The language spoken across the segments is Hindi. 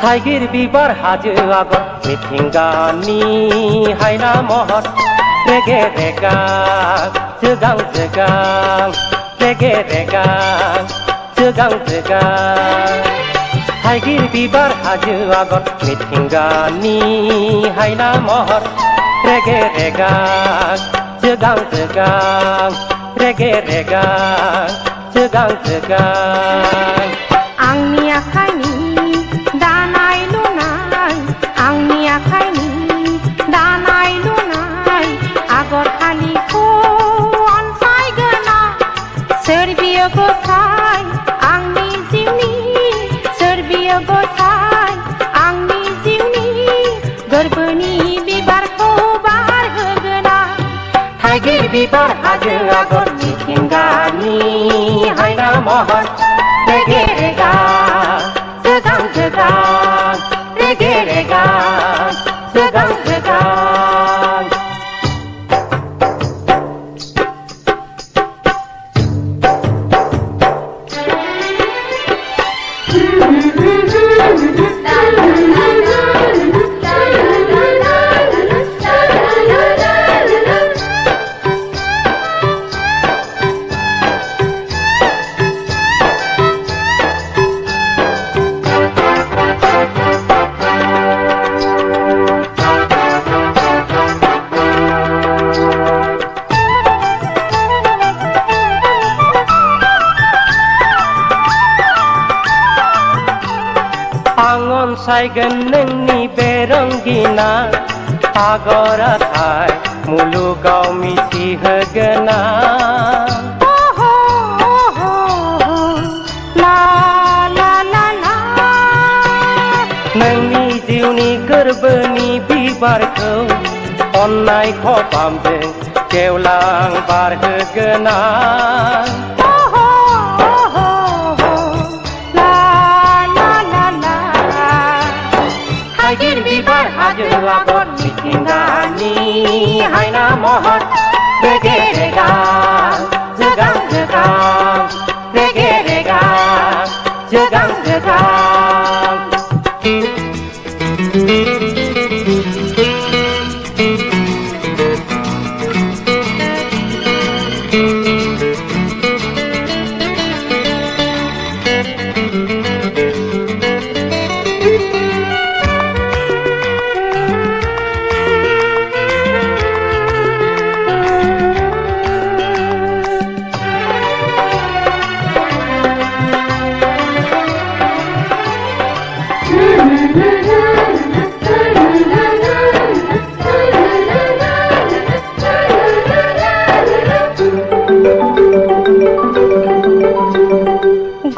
थाइगिर बिबार हाजो आगर मिथिंगानि हायना महर रेगे रेगां जोगां जोगां रेगे रेगां जोगां जोगां थाइगिर बिबार हाजो आगर मिथिंगानि हायना महर रेगे रेगां जोगां जोगां रेगे रेगां जोगां जोगां आंनि आखाइनि दानाय लुनाय आंनि आखाइनि दानाय लुनाय आगर फालिखौ अनसायगोना सोर बियो गसाय आंनि जिउनि सोर बियो गसाय आंनि जिउनि गोरबोनि बिबारखौ बारहोगोना थाइगिर बिबार हाजो आगर मिथिंगानि हायना महर रेगे रेगां जोगां जोगां रेगे रेगां जोगां जोगां अनसायगोन नोंनि बे रंगिना आगराथाय मुलुगाव मिथिहोगोना नोंनि जिउनि गोरबोनि बिबारखौ अननाय खबामजों गेवलां बारहोगोना थाइगिर बिबार हाजो आगर मिथिंगानि हायना महर रेगे रेगां जोगां जोगां रेगे रेगां जोगां जोगां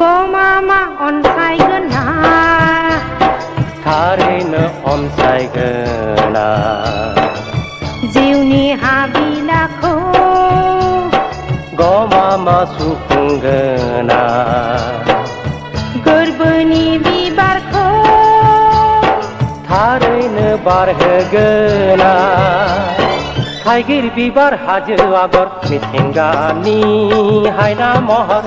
गमामा अनसायगोना थारैनो अनसायगोना जिउनि हाबिलाखौ गमामा सुफुंगोना गोरबोनि बिबारखौ थारैनो बारहोगोना थाइगिर बिबार हाजो आगर मिथिंगानि हायना महर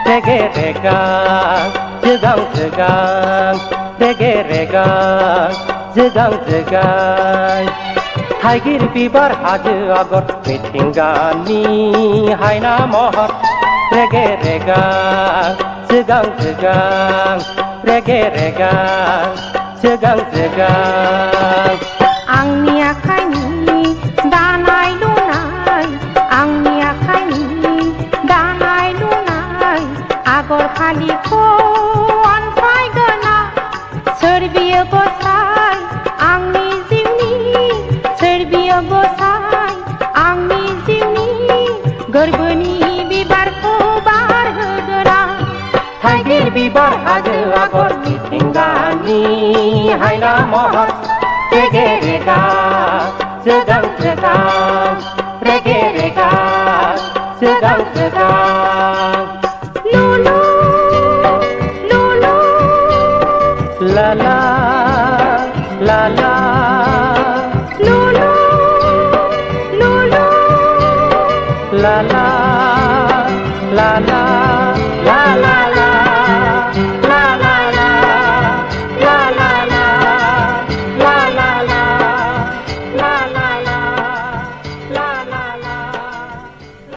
रेगे रेगां जोगां जोगां रेगे रेगां जोगां जोगां थाइगिर बिबार हाजो आगर मिथिंगानि हायना महर रेगे रेगां जोगां जोगां रेगे रेगां जोगां जोगां आंनि आखाइनि दानाय लुनाय आंनि आखाइनि दानाय लुनाय आगर फालिखौ अनसायगोना सोर बियो गसाय आंनि जिउनि सोर बियो गसाय आंनि जिउनि गोरबोनि बिबारखौ बारहोगोना थाइगिर बिबार हाजो आगर मिथिंगानि हायना महर रेगे रेगां जोगां जोगां रेगे रेगां जोगां जोगां लुलु लुलु ला ला ला ला लुलु लुलु ला ला ला ला